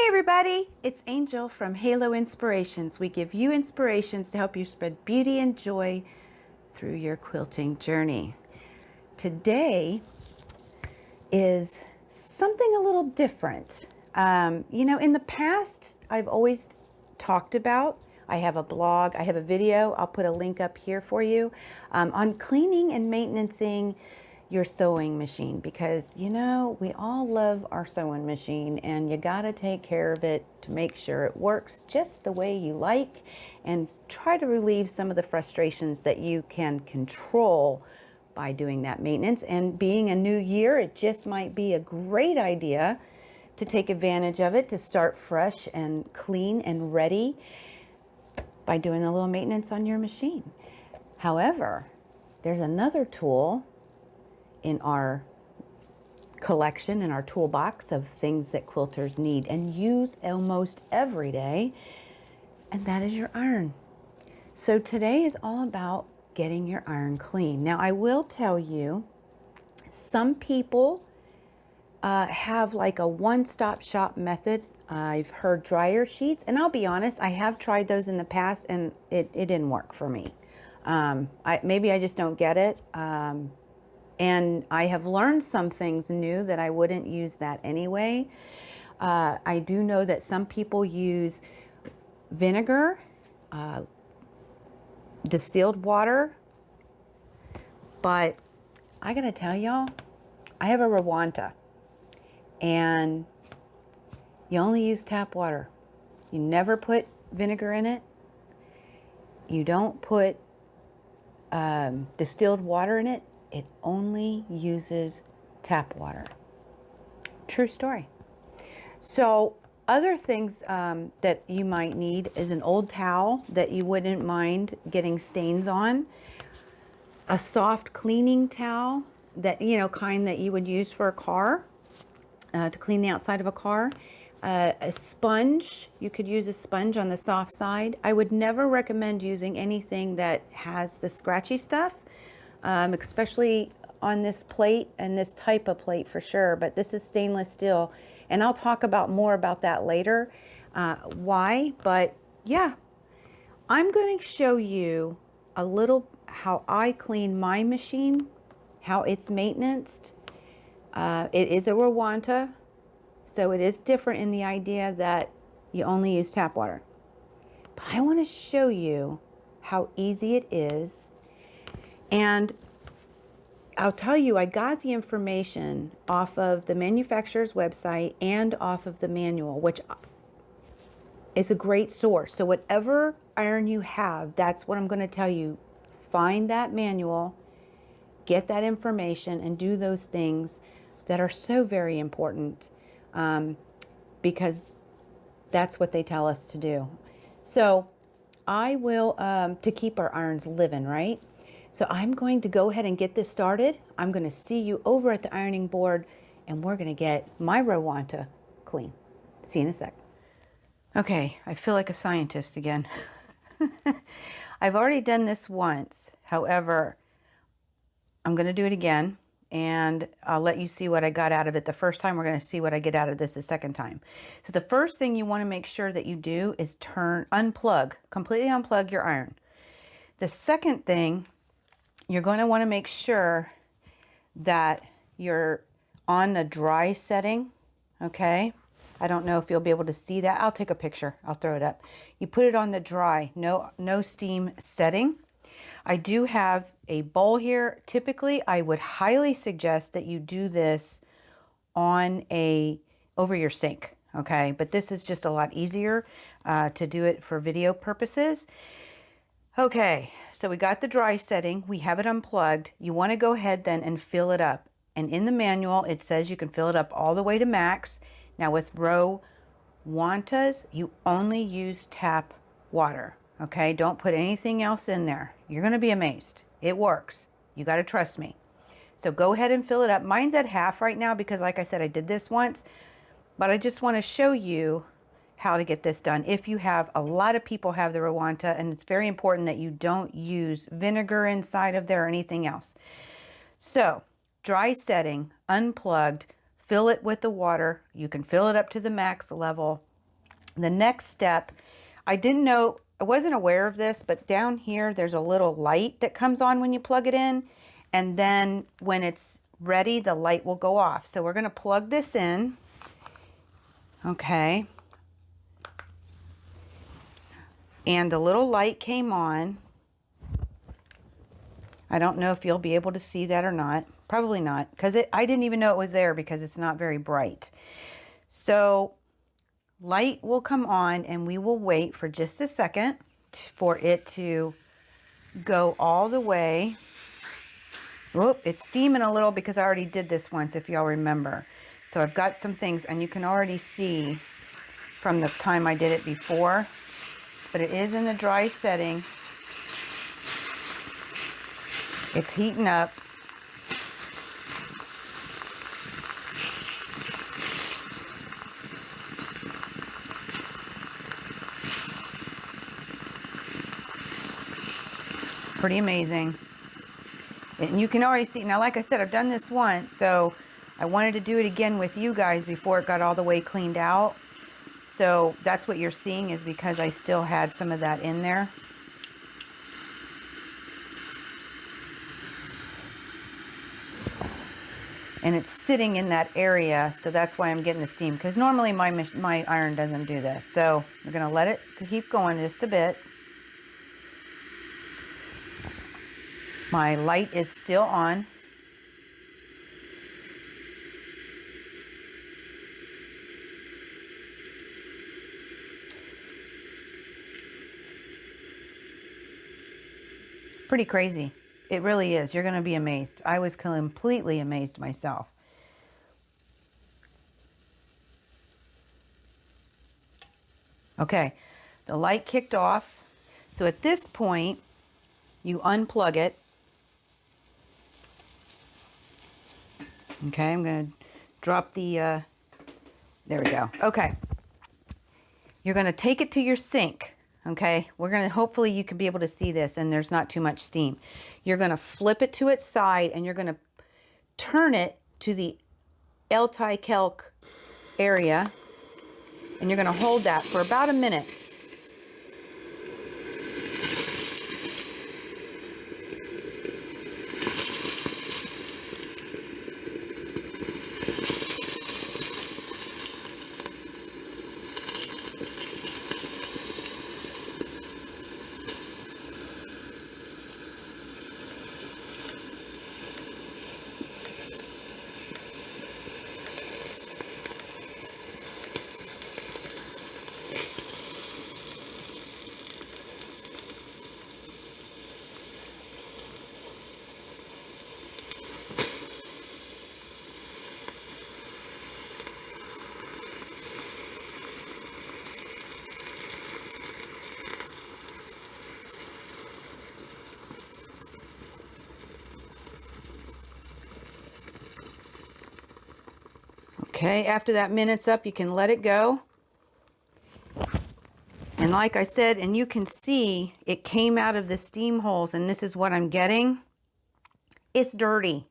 Hey everybody, it's Angel from Halo Inspirations. We give you inspirations to help you spread beauty and joy through your quilting journey. Today is something a little different. In the past, I've always talked about, I have a blog, I have a video, I'll put a link up here for you, on cleaning and maintaining your sewing machine, because we all love our sewing machine and you got to take care of it to make sure it works just the way you like, and try to relieve some of the frustrations that you can control by doing that maintenance. And being a new year, it just might be a great idea to take advantage of it, to start fresh and clean and ready by doing a little maintenance on your machine. However, there's another tool in our collection, in our toolbox of things that quilters need and use almost every day, and that is your iron. So today is all about getting your iron clean. Now, I will tell you, some people have like a one-stop shop method. I've heard dryer sheets, and I'll be honest, I have tried those in the past and it didn't work for me. Maybe I just don't get it. And I have learned some things new that I wouldn't use that anyway. I do know that some people use vinegar, distilled water, but I gotta tell y'all, I have a Rowenta, and you only use tap water. You never put vinegar in it. You don't put distilled water in it. It only uses tap water. True story. So other things that you might need is an old towel that you wouldn't mind getting stains on, a soft cleaning towel that, kind that you would use for a car, to clean the outside of a car, a sponge. You could use a sponge on the soft side. I would never recommend using anything that has the scratchy stuff. Especially on this plate and this type of plate for sure, but this is stainless steel, and I'll talk about more about that later, why. But yeah, I'm going to show you a little how I clean my machine, how it's maintained. It is a Rowenta, so it is different in the idea that you only use tap water, but I want to show you how easy it is. And I'll tell you, I got the information off of the manufacturer's website and off of the manual, which is a great source. So whatever iron you have, that's what I'm going to tell you. Find that manual, get that information, and do those things that are so very important, because that's what they tell us to do. So I will, to keep our irons living, right? So I'm going to go ahead and get this started. I'm going to see you over at the ironing board, and we're going to get my Rowenta clean. See you in a sec. Okay, I feel like a scientist again. I've already done this once. However, I'm going to do it again, and I'll let you see what I got out of it the first time. We're going to see what I get out of this the second time. So the first thing you want to make sure that you do is completely unplug your iron. The second thing, you're going to want to make sure that you're on the dry setting, okay? I don't know if you'll be able to see that. I'll take a picture. I'll throw it up. You put it on the dry, no steam setting. I do have a bowl here. Typically, I would highly suggest that you do this over your sink, okay? But this is just a lot easier to do it for video purposes. Okay, so we got the dry setting. We have it unplugged. You want to go ahead then and fill it up. And in the manual, it says you can fill it up all the way to max. Now with Rowentas, you only use tap water. Okay, don't put anything else in there. You're going to be amazed. It works. You got to trust me. So go ahead and fill it up. Mine's at half right now because, like I said, I did this once. But I just want to show you how to get this done. If you have, a lot of people have the Rowenta, and it's very important that you don't use vinegar inside of there or anything else. So dry setting, unplugged, fill it with the water. You can fill it up to the max level. The next step, I didn't know, I wasn't aware of this, but down here there's a little light that comes on when you plug it in, and then when it's ready the light will go off. So we're going to plug this in. Okay, and the little light came on. I don't know if you'll be able to see that or not. Probably not, because I didn't even know it was there because it's not very bright. So light will come on and we will wait for just a second for it to go all the way. Whoop, it's steaming a little because I already did this once, if y'all remember. So I've got some things, and you can already see from the time I did it before, but it is in the dry setting. It's heating up. Pretty amazing. And you can already see, now like I said, I've done this once, so I wanted to do it again with you guys before it got all the way cleaned out. So that's what you're seeing, is because I still had some of that in there. And it's sitting in that area, so that's why I'm getting the steam, because normally my iron doesn't do this. So we're going to let it keep going just a bit. My light is still on. Pretty crazy. It really is. You're going to be amazed. I was completely amazed myself. Okay, the light kicked off. So at this point, you unplug it. Okay, I'm going to drop the, there we go. Okay, you're going to take it to your sink. Okay, we're going to, hopefully you can be able to see this and there's not too much steam. You're going to flip it to its side and you're going to turn it to the anti-calc area, and you're going to hold that for about a minute. Okay, after that minute's up, you can let it go. And like I said, and you can see it came out of the steam holes, and this is what I'm getting. It's dirty.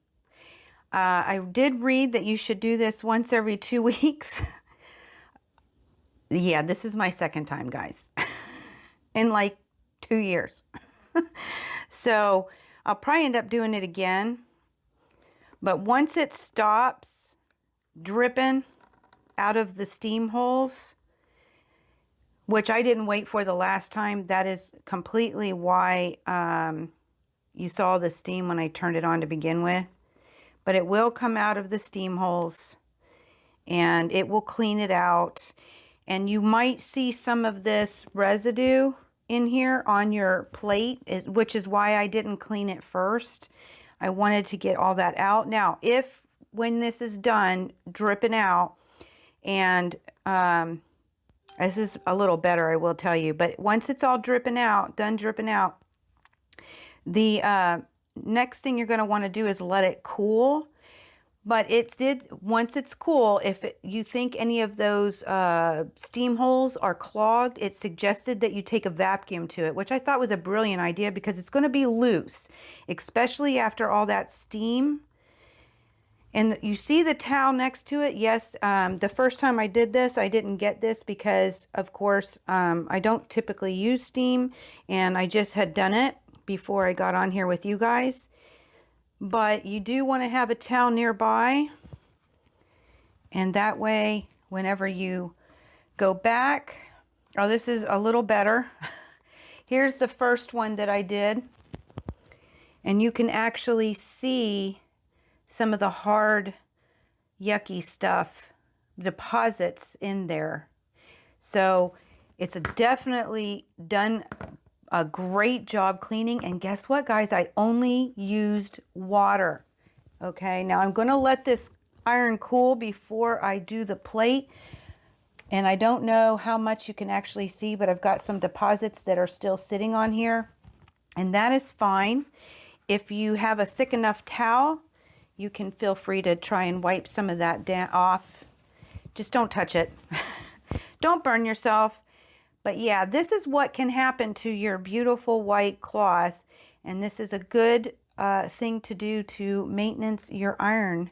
I did read that you should do this once every 2 weeks. Yeah, this is my second time, guys, in like 2 years. So I'll probably end up doing it again. But once it stops dripping out of the steam holes, which I didn't wait for the last time, that is completely why you saw the steam when I turned it on to begin with. But it will come out of the steam holes and it will clean it out. And you might see some of this residue in here on your plate, which is why I didn't clean it first. I wanted to get all that out. Now, if when this is done dripping out, and this is a little better, I will tell you, but once it's all dripping out, done dripping out, the next thing you're going to want to do is let it cool. But once it's cool, if you think any of those steam holes are clogged, it's suggested that you take a vacuum to it, which I thought was a brilliant idea because it's going to be loose, especially after all that steam. And you see the towel next to it. Yes, the first time I did this, I didn't get this because, of course, I don't typically use steam, and I just had done it before I got on here with you guys. But you do want to have a towel nearby, and that way, whenever you go back, oh, this is a little better. Here's the first one that I did, and you can actually see some of the hard, yucky stuff, deposits in there. So it's definitely done a great job cleaning. And guess what, guys? I only used water. Okay, now I'm going to let this iron cool before I do the plate. And I don't know how much you can actually see, but I've got some deposits that are still sitting on here. And that is fine. If you have a thick enough towel, you can feel free to try and wipe some of that off. Just don't touch it. Don't burn yourself. But yeah, this is what can happen to your beautiful white cloth. And this is a good thing to do to maintenance your iron.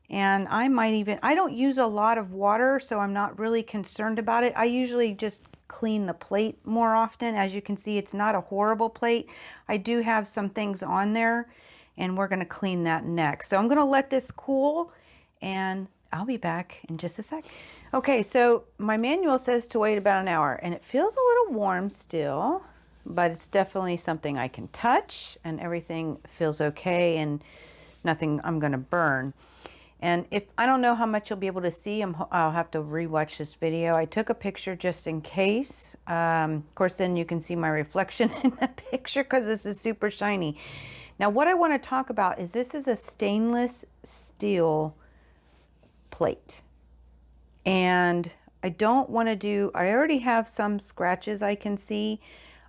And I don't use a lot of water, so I'm not really concerned about it. I usually just clean the plate more often. As you can see, it's not a horrible plate. I do have some things on there, and we're going to clean that next. So I'm going to let this cool, and I'll be back in just a sec. Okay, so my manual says to wait about an hour, and it feels a little warm still, but it's definitely something I can touch, and everything feels okay, and nothing I'm going to burn. And if I don't know how much you'll be able to see, I'll have to rewatch this video. I took a picture just in case. Of course, then you can see my reflection in the picture because this is super shiny. Now, what I want to talk about is this is a stainless steel plate. And I don't want to do, I already have some scratches I can see.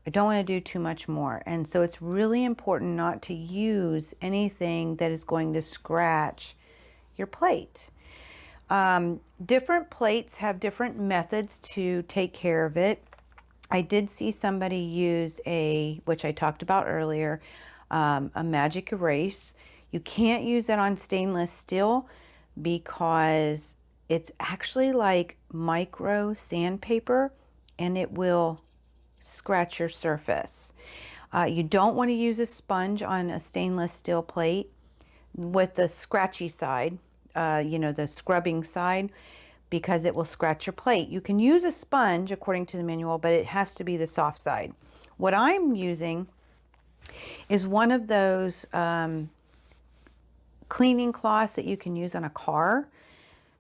I don't want to do too much more. And so it's really important not to use anything that is going to scratch your plate. Different plates have different methods to take care of it. I did see somebody use which I talked about earlier, a magic erase. You can't use that on stainless steel because it's actually like micro sandpaper and it will scratch your surface. You don't want to use a sponge on a stainless steel plate with the scratchy side, the scrubbing side, because it will scratch your plate. You can use a sponge according to the manual, but it has to be the soft side. What I'm using is one of those cleaning cloths that you can use on a car,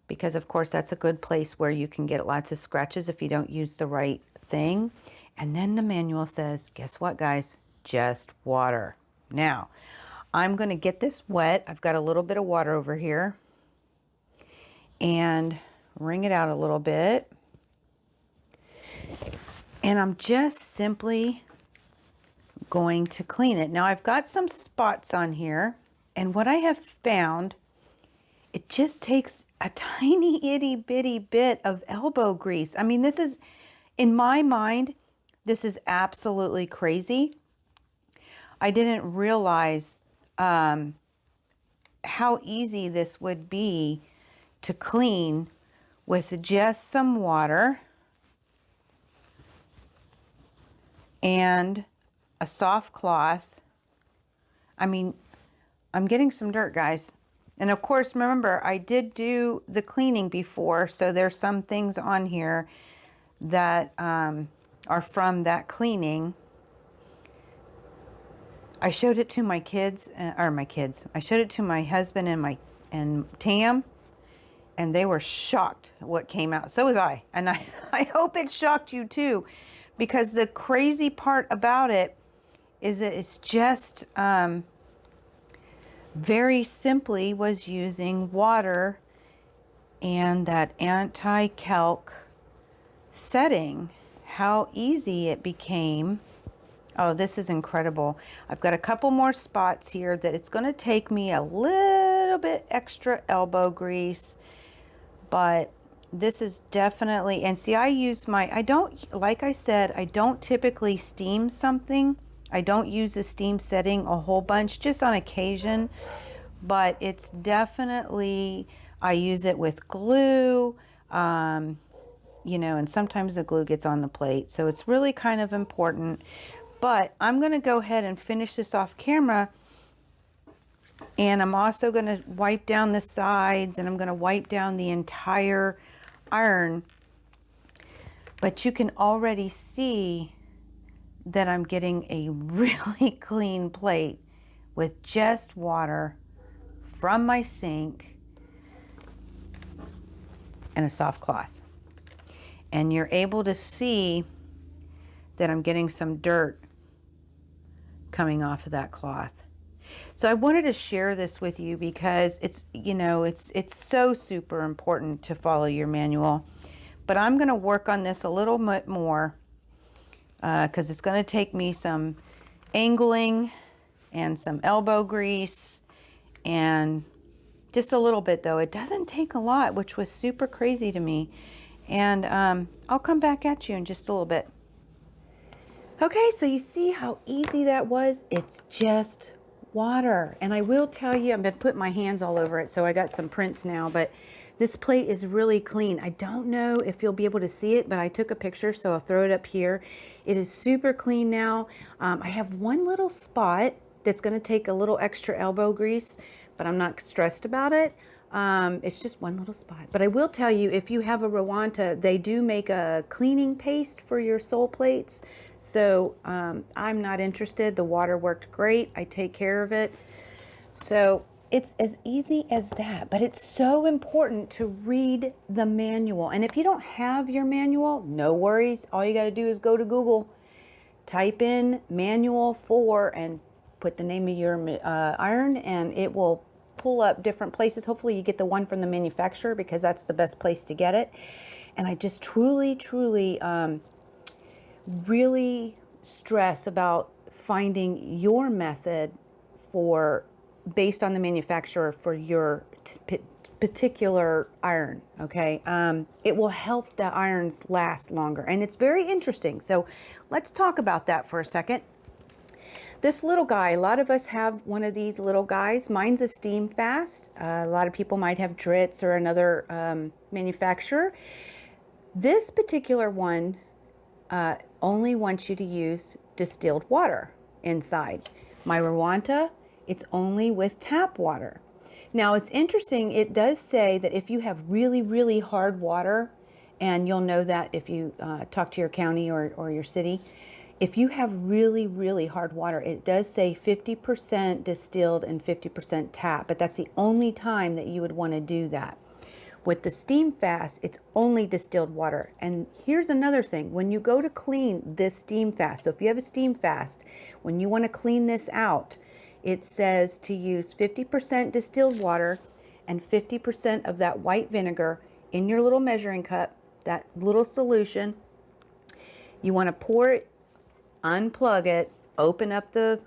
because of course that's a good place where you can get lots of scratches if you don't use the right thing. And then the manual says, guess what, guys? Just water. Now, I'm going to get this wet. I've got a little bit of water over here. And wring it out a little bit. And I'm just simply going to clean it. Now, I've got some spots on here. And what I have found, it just takes a tiny itty bitty bit of elbow grease. I mean, this is, in my mind, this is absolutely crazy. I didn't realize how easy this would be to clean with just some water and a soft cloth. I mean, I'm getting some dirt, guys. And of course, remember, I did do the cleaning before, so there's some things on here that are from that cleaning. I showed it to my kids, I showed it to my husband and Tam, and they were shocked at what came out. So was I. And I hope it shocked you too, because the crazy part about it is that it's just very simply was using water and that anti-calc setting. How easy it became. Oh, this is incredible. I've got a couple more spots here that it's going to take me a little bit extra elbow grease, but this is definitely, and see, I don't, like I said, I don't typically steam something. I don't use the steam setting a whole bunch, just on occasion, but it's definitely, I use it with glue, you know, and sometimes the glue gets on the plate. So it's really kind of important. But I'm going to go ahead and finish this off camera. And I'm also going to wipe down the sides, and I'm going to wipe down the entire iron. But you can already see that I'm getting a really clean plate with just water from my sink and a soft cloth. And you're able to see that I'm getting some dirt coming off of that cloth. So I wanted to share this with you because it's, you know, it's so super important to follow your manual. But I'm going to work on this a little bit more because it's going to take me some angling and some elbow grease and just a little bit, though. It doesn't take a lot, which was super crazy to me. And I'll come back at you in just a little bit. Okay, so you see how easy that was? It's just water. And I will tell you, I've been putting my hands all over it, so I got some prints now, but this plate is really clean. I don't know if you'll be able to see it, but I took a picture, so I'll throw it up here. It is super clean now. I have one little spot that's going to take a little extra elbow grease, but I'm not stressed about it. It's just one little spot. But I will tell you, if you have a Rowenta, they do make a cleaning paste for your sole plates. So I'm not interested. The water worked great. I take care of it. So it's as easy as that. But it's so important to read the manual. And if you don't have your manual, no worries. All you got to do is go to Google, type in manual for, and put the name of your iron, and it will pull up different places. Hopefully you get the one from the manufacturer, because that's the best place to get it. And I just truly really stress about finding your method for, based on the manufacturer, for your particular iron. Okay, it will help the irons last longer, and it's very interesting. So let's talk about that for a second. This little guy, a lot of us have one of these little guys. Mine's a steam fast. A lot of people might have Dritz or another manufacturer. This particular one only wants you to use distilled water inside. My Rowenta, it's only with tap water. Now it's interesting, it does say that if you have really hard water, and you'll know that if you talk to your county or your city, if you have really hard water, it does say 50% distilled and 50% tap, but that's the only time that you would want to do that. With the steam fast, it's only distilled water. And here's another thing, when you go to clean this steam fast, so if you have a steam fast, when you want to clean this out, it says to use 50% distilled water and 50% of that white vinegar in your little measuring cup, that little solution. You want to pour it, unplug it, open up the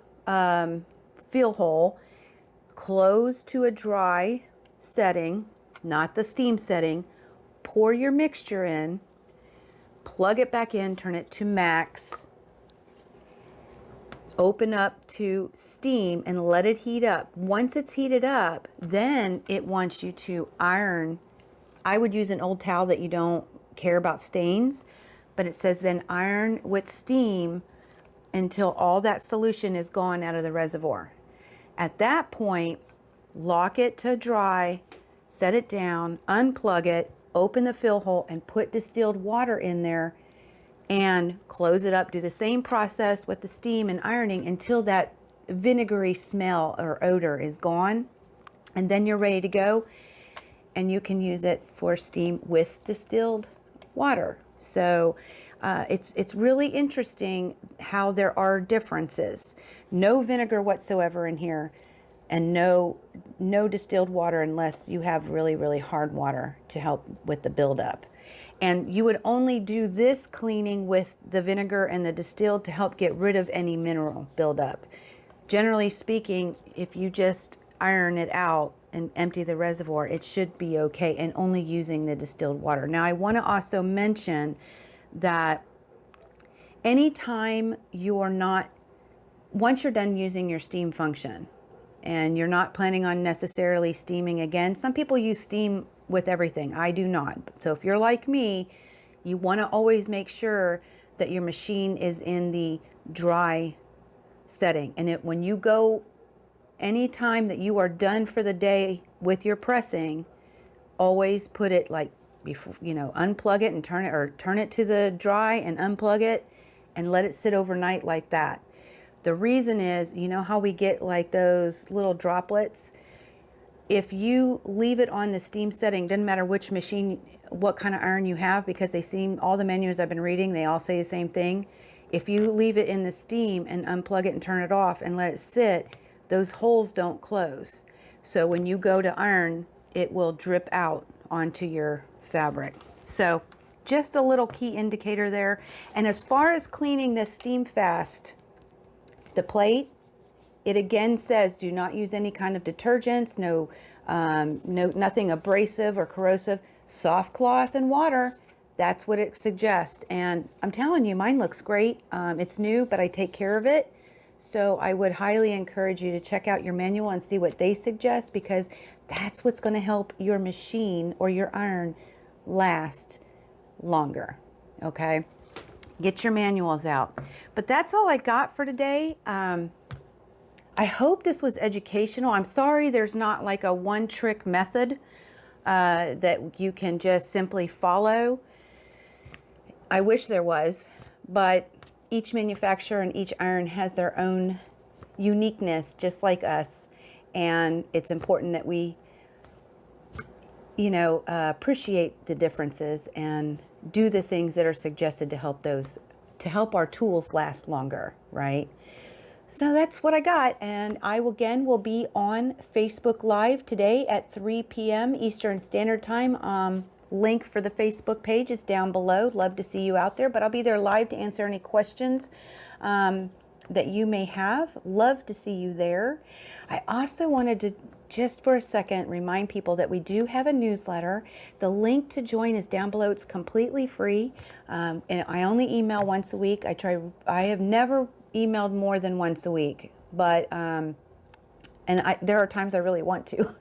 fill hole, close to a dry setting, not the steam setting, pour your mixture in, plug it back in, turn it to max, open up to steam and let it heat up. Once it's heated up, then it wants you to iron. I would use an old towel that you don't care about stains, but it says then iron with steam until all that solution is gone out of the reservoir. At that point, lock it to dry, set it down, unplug it, open the fill hole, and put distilled water in there and close it up. Do the same process with the steam and ironing until that vinegary smell or odor is gone. And then you're ready to go, and you can use it for steam with distilled water. So it's really interesting how there are differences. No vinegar whatsoever in here, and no distilled water unless you have really hard water to help with the buildup. And you would only do this cleaning with the vinegar and the distilled to help get rid of any mineral buildup. Generally speaking, if you just iron it out and empty the reservoir, it should be okay, and only using the distilled water. Now I want to also mention that anytime you are not, once you're done using your steam function and you're not planning on necessarily steaming again. Some people use steam with everything. I do not. So if you're like me, you want to always make sure that your machine is in the dry setting. And when you go, anytime that you are done for the day with your pressing, always put it like before, unplug it and turn it to the dry and unplug it and let it sit overnight like that. The reason is, you know how we get like those little droplets? If you leave it on the steam setting, doesn't matter which machine, what kind of iron you have, because all the menus I've been reading, they all say the same thing. If you leave it in the steam and unplug it and turn it off and let it sit, those holes don't close. So when you go to iron, it will drip out onto your fabric. So just a little key indicator there. And as far as cleaning this steam fast, the plate, it again says do not use any kind of detergents, nothing abrasive or corrosive. Soft cloth and water, that's what it suggests. And I'm telling you, mine looks great. It's new, but I take care of it. So I would highly encourage you to check out your manual and see what they suggest, because that's what's going to help your machine or your iron last longer. Okay, get your manuals out. But that's all I got for today. I hope this was educational. I'm sorry there's not like a one-trick method that you can just simply follow. I wish there was, but each manufacturer and each iron has their own uniqueness, just like us. And it's important that we, appreciate the differences and do the things that are suggested to help our tools last longer, right? So that's what I got. And I will be on Facebook Live today at 3 p.m. Eastern Standard Time. Link for the Facebook page is down below. Love to see you out there, but I'll be there live to answer any questions that you may have. Love to see you there. I also wanted to just for a second remind people that we do have a newsletter. The link to join is down below. It's completely free. And I only email once a week. I have never emailed more than once a week, but there are times I really want to,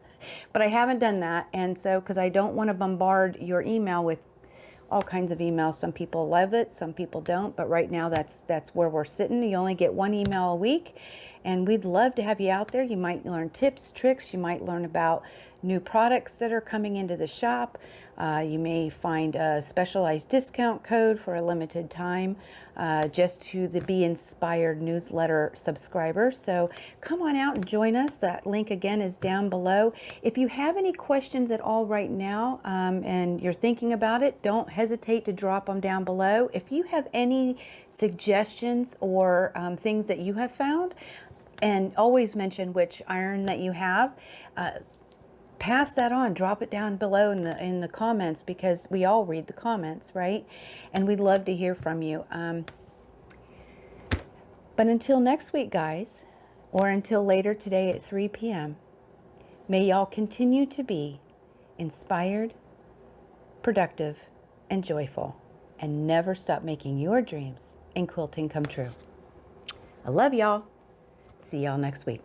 but I haven't done that. And so, because I don't want to bombard your email with all kinds of emails. Some people love it, some people don't, but right now that's where we're sitting. You only get one email a week, and we'd love to have you out there. You might learn tips, tricks, you might learn about new products that are coming into the shop. You may find a specialized discount code for a limited time just to the Be Inspired newsletter subscribers. So come on out and join us. That link again is down below. If you have any questions at all right now and you're thinking about it, don't hesitate to drop them down below. If you have any suggestions or things that you have found, and always mention which iron that you have, pass that on, drop it down below in the comments, because we all read the comments, right? And we'd love to hear from you. But until next week, guys, or until later today at 3 p.m., may y'all continue to be inspired, productive, and joyful, and never stop making your dreams in quilting come true. I love y'all. See y'all next week.